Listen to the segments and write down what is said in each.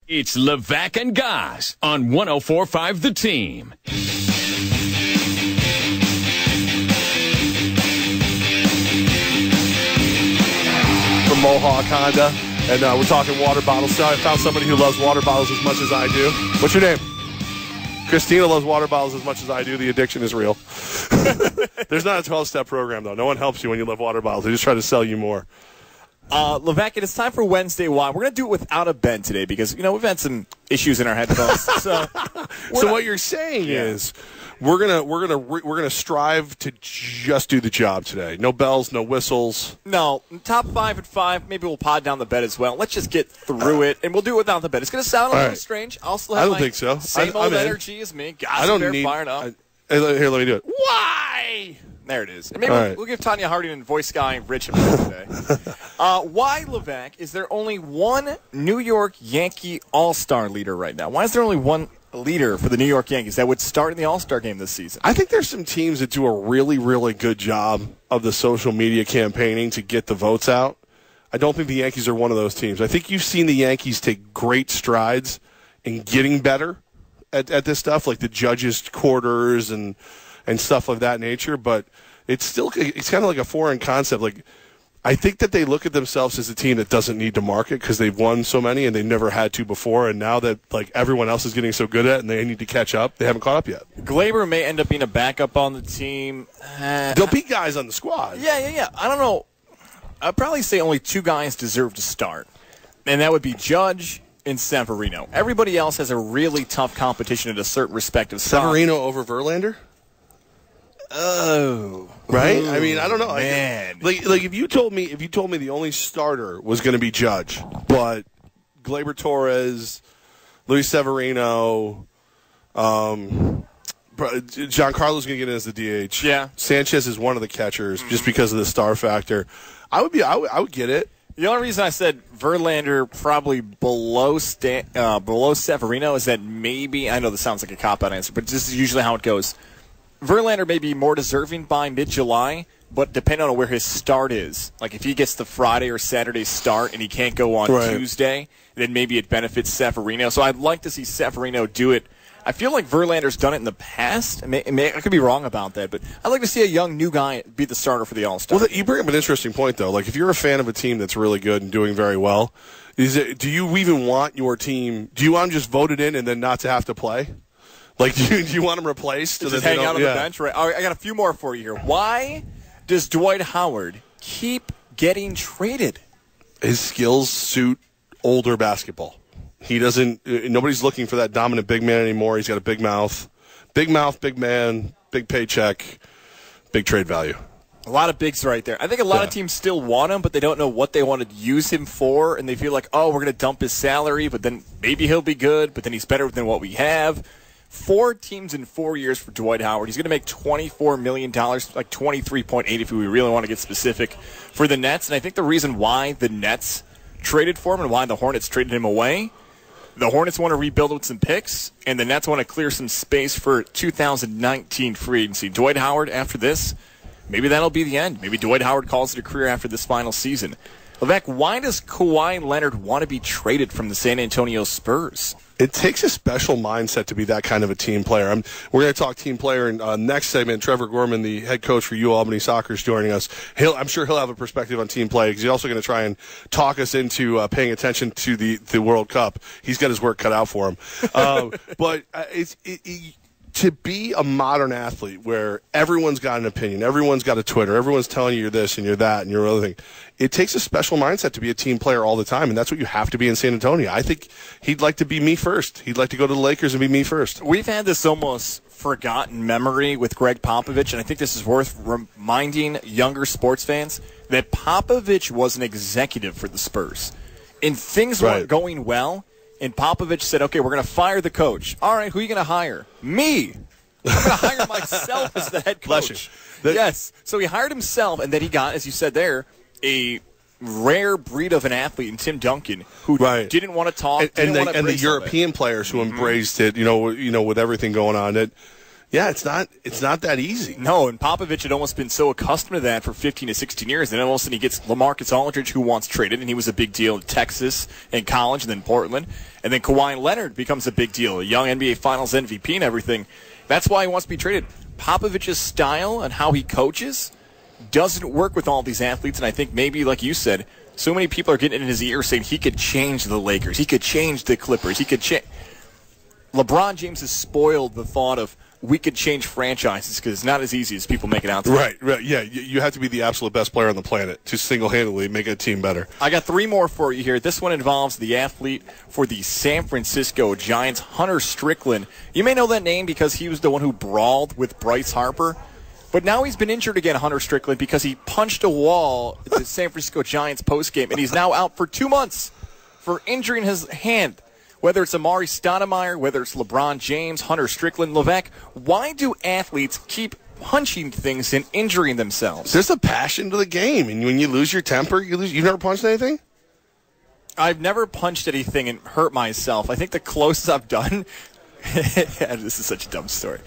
It's Levack and Goz on 104.5 The Team. From Mohawk Honda, and we're talking water bottles. So I found somebody who loves water bottles as much as I do. What's your name? Christina loves water bottles as much as I do. The addiction is real. There's not a 12-step program, though. No one helps you when you love water bottles. They just try to sell you more. Levack, it's time for Wednesday Why. We're going to do it without a Ben today because, we've had some issues in our headphones. So what you're saying is we're gonna strive to just do the job today. No bells, no whistles. No, top 5 at 5. Maybe we'll pod down the bed as well. Let's just get through it, and we'll do it without the bed. It's going to sound a little strange. I'll still have I don't think so. Same old energy as me. I don't need. Fired up. Here, let me do it. Why? There it is. And maybe we'll give Tanya Harding and voice guy Rich a minute today. Why, Levack, is there only one New York Yankee All-Star leader right now? Why is there only one leader for the New York Yankees that would start in the All-Star game this season? I think there's some teams that do a really, really good job of the social media campaigning to get the votes out. I don't think the Yankees are one of those teams. I think you've seen the Yankees take great strides in getting better at this stuff, like the judges' quarters and stuff of that nature, but it's kind of like a foreign concept. Like, I think that they look at themselves as a team that doesn't need to market because they've won so many and they've never had to before, and now that everyone else is getting so good at it and they need to catch up, they haven't caught up yet. Glaber may end up being a backup on the team. There'll be guys on the squad. Yeah. I don't know. I'd probably say only 2 guys deserve to start, and that would be Judge and Severino. Everybody else has a really tough competition at a certain respective spot. Severino over Verlander? Oh, right. I mean, I don't know. Man, like if you told me the only starter was going to be Judge, but Gleyber Torres, Luis Severino, Giancarlo's going to get in as the DH. Yeah, Sanchez is one of the catchers just because of the star factor. I would get it. The only reason I said Verlander probably below Severino is that maybe, I know this sounds like a cop-out answer, but this is usually how it goes. Verlander may be more deserving by mid-July, but depending on where his start is. Like if he gets the Friday or Saturday start and he can't go on Tuesday, then maybe it benefits Severino. So I'd like to see Severino do it. I feel like Verlander's done it in the past. I could be wrong about that, but I'd like to see a young, new guy be the starter for the All-Star. Well, you bring up an interesting point, though. Like, if you're a fan of a team that's really good and doing very well, do you even want your team – do you want them just voted in and then not to have to play? Like, do you want them replaced? Just hang out on the bench? Right. All right, I got a few more for you here. Why does Dwight Howard keep getting traded? His skills suit older basketball. He doesn't – nobody's looking for that dominant big man anymore. He's got a big mouth. Big mouth, big man, big paycheck, big trade value. A lot of bigs right there. I think a lot of teams still want him, but they don't know what they want to use him for, and they feel like, we're going to dump his salary, but then maybe he'll be good, but then he's better than what we have. 4 teams in 4 years for Dwight Howard. He's going to make $24 million, like $23.8 if we really want to get specific, for the Nets. And I think the reason why the Nets traded for him and why the Hornets traded him away, the Hornets want to rebuild with some picks, and the Nets want to clear some space for 2019 free agency. Dwight Howard, after this, maybe that'll be the end. Maybe Dwight Howard calls it a career after this final season. Levack, why does Kawhi Leonard want to be traded from the San Antonio Spurs? It takes a special mindset to be that kind of a team player. We're going to talk team player in next segment. Trevor Gorman, the head coach for Albany Soccer, is joining us. I'm sure he'll have a perspective on team play because he's also going to try and talk us into paying attention to the World Cup. He's got his work cut out for him. But to be a modern athlete where everyone's got an opinion, everyone's got a Twitter, everyone's telling you you're this and you're that and you're other thing, it takes a special mindset to be a team player all the time, and that's what you have to be in San Antonio. I think he'd like to be me first. He'd like to go to the Lakers and be me first. We've had this almost forgotten memory with Greg Popovich, and I think this is worth reminding younger sports fans that Popovich was an executive for the Spurs. And things weren't going well. And Popovich said, okay, we're going to fire the coach. All right, who are you going to hire? Me. I'm going to hire myself as the head coach. Yes. So he hired himself, and then he got, as you said there, a rare breed of an athlete in Tim Duncan who didn't want to talk. And the European players who embraced it, with everything going on. Yeah, it's not that easy. No, and Popovich had almost been so accustomed to that for 15 to 16 years. Then all of a sudden he gets LaMarcus Aldridge, who wants traded, and he was a big deal in Texas and college and then Portland. And then Kawhi Leonard becomes a big deal, a young NBA Finals MVP and everything. That's why he wants to be traded. Popovich's style and how he coaches doesn't work with all these athletes, and I think maybe, like you said, so many people are getting in his ear saying he could change the Lakers, he could change the Clippers, he could change. LeBron James has spoiled the thought of we could change franchises because it's not as easy as people make it out to be. Right. Yeah, you have to be the absolute best player on the planet to single-handedly make a team better. I got 3 more for you here. This one involves the athlete for the San Francisco Giants, Hunter Strickland. You may know that name because he was the one who brawled with Bryce Harper. But now he's been injured again, Hunter Strickland, because he punched a wall at the San Francisco Giants postgame, and he's now out for 2 months for injuring his hand. Whether it's Amari Stoudemire, whether it's LeBron James, Hunter Strickland, Levack, why do athletes keep punching things and injuring themselves? There's a passion to the game, and when you lose your temper, you lose. You've never punched anything? I've never punched anything and hurt myself. I think the closest I've done. This is such a dumb story.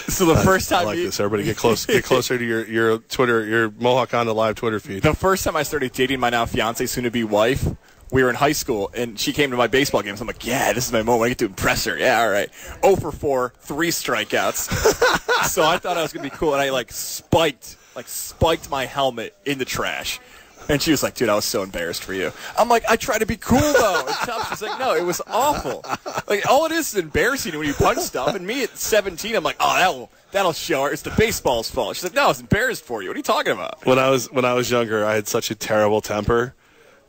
So the first time, I like this. Everybody get closer to your Twitter, your Mohawk on the live Twitter feed. The first time I started dating my now fiance, soon-to-be wife, we were in high school, and she came to my baseball games. I'm like, yeah, this is my moment. I get to impress her. Yeah, all right. 0 for 4, 3 strikeouts. So I thought I was going to be cool, and I spiked my helmet in the trash. And she was like, dude, I was so embarrassed for you. I'm like, I try to be cool, though. And she's like, no, it was awful. Like, all it is embarrassing when you punch stuff. And me at 17, I'm like, oh, that'll show her. It's the baseball's fault. She's like, no, I was embarrassed for you. What are you talking about? When I was younger, I had such a terrible temper.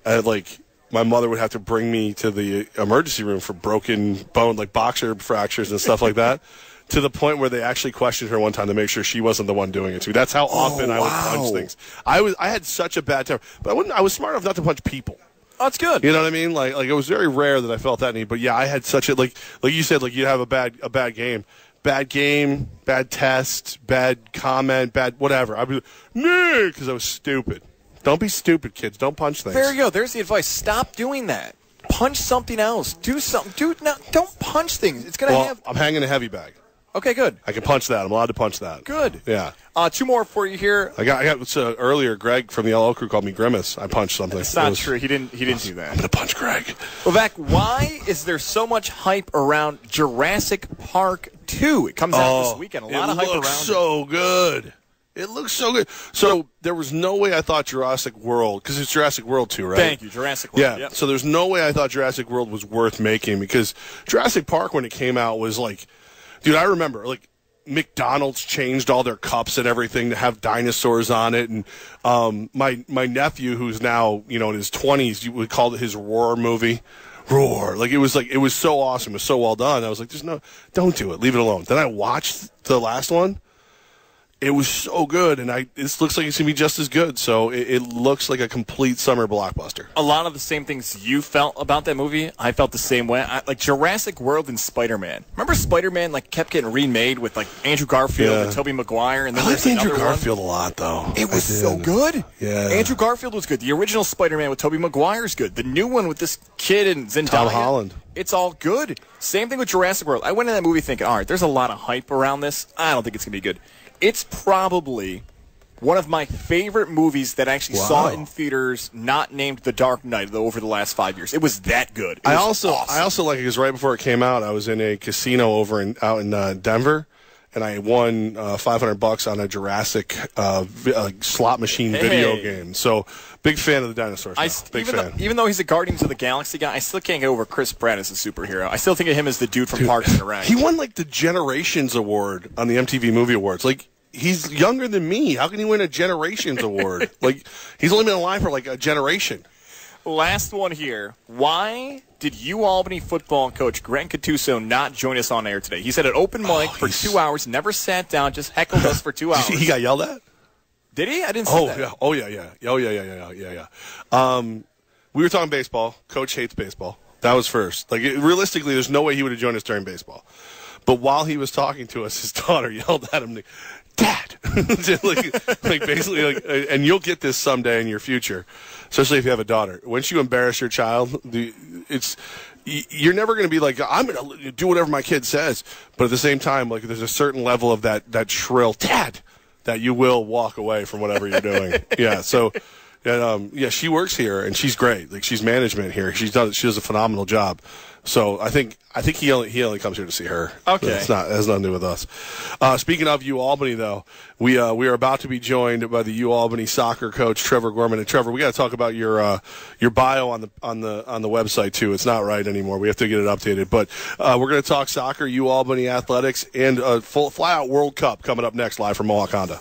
My mother would have to bring me to the emergency room for broken bone, like boxer fractures and stuff like that, to the point where they actually questioned her one time to make sure she wasn't the one doing it too. That's how often I would punch things. I had such a bad temper, but I was smart enough not to punch people. Oh, that's good. You know what I mean? Like it was very rare that I felt that need. But yeah, I had such a like you said, like you have a bad game, bad test, bad comment, bad whatever. I'd be like, nah, because I was stupid. Don't be stupid, kids. Don't punch things. There you go. There's the advice. Stop doing that. Punch something else. Do something. Don't punch things. It's gonna have. I'm hanging a heavy bag. Okay, good. I can punch that. I'm allowed to punch that. Good. Yeah. 2 more for you here. I got earlier. Greg from the LO crew called me Grimace. I punched something. It's not true. He didn't do that. I'm gonna punch Greg. Levack, why is there so much hype around Jurassic Park 2? It comes out this weekend. A lot of hype around it. It looks so good. It looks so good. So there was no way I thought Jurassic World, because it's Jurassic World 2, right? Thank you, Jurassic World. Yeah. Yep. So there's no way I thought Jurassic World was worth making, because Jurassic Park, when it came out, was like, dude, I remember, like, McDonald's changed all their cups and everything to have dinosaurs on it, and my nephew, who's now in his 20s, we called it his Roar movie. Roar. It was so awesome. It was so well done. I was like, don't do it. Leave it alone. Then I watched the last one. It was so good, and this looks like it's going to be just as good. So it looks like a complete summer blockbuster. A lot of the same things you felt about that movie, I felt the same way. Like Jurassic World and Spider-Man. Remember Spider-Man kept getting remade with Andrew Garfield and Tobey Maguire? And then I liked Andrew Garfield a lot, though. It was so good. Yeah. Andrew Garfield was good. The original Spider-Man with Tobey Maguire is good. The new one with this kid and Zendaya. Tom Holland. It's all good. Same thing with Jurassic World. I went in that movie thinking, all right, there's a lot of hype around this. I don't think it's going to be good. It's probably one of my favorite movies that I actually saw in theaters, not named The Dark Knight, over the last 5 years. It was that good. I also like it because right before it came out, I was in a casino out in Denver, and I won $500 on a Jurassic slot machine video game. So big fan of the dinosaurs. Even though he's a Guardians of the Galaxy guy, I still can't get over Chris Pratt as a superhero. I still think of him as the dude from Parks and Rec. He won the Generations Award on the MTV Movie Awards. He's younger than me. How can he win a Generations Award? He's only been alive for a generation. Last one here. Why did Albany football coach Grant Cattuso not join us on air today? He said an open mic for 2 hours, never sat down, just heckled us for 2 hours. He got yelled at? Did he? I didn't see that. Yeah. Oh, yeah. We were talking baseball. Coach hates baseball. That was first. Realistically, there's no way he would have joined us during baseball. But while he was talking to us, his daughter yelled at him, Dad! Basically, and you'll get this someday in your future, especially if you have a daughter. Once you embarrass your child, you're never going to be like, I'm going to do whatever my kid says. But at the same time, like, there's a certain level of that shrill Dad that you will walk away from whatever you're doing. Yeah. So, she works here and she's great. Like, she's management here. She does a phenomenal job. So I think he only comes here to see her. Okay. It has nothing to do with us. Speaking of UAlbany, though, we are about to be joined by the UAlbany soccer coach Trevor Gorman. And Trevor, we got to talk about your bio on the website too. It's not right anymore. We have to get it updated. But we're going to talk soccer, UAlbany athletics, and a fly out World Cup coming up next, live from Mohawk Honda.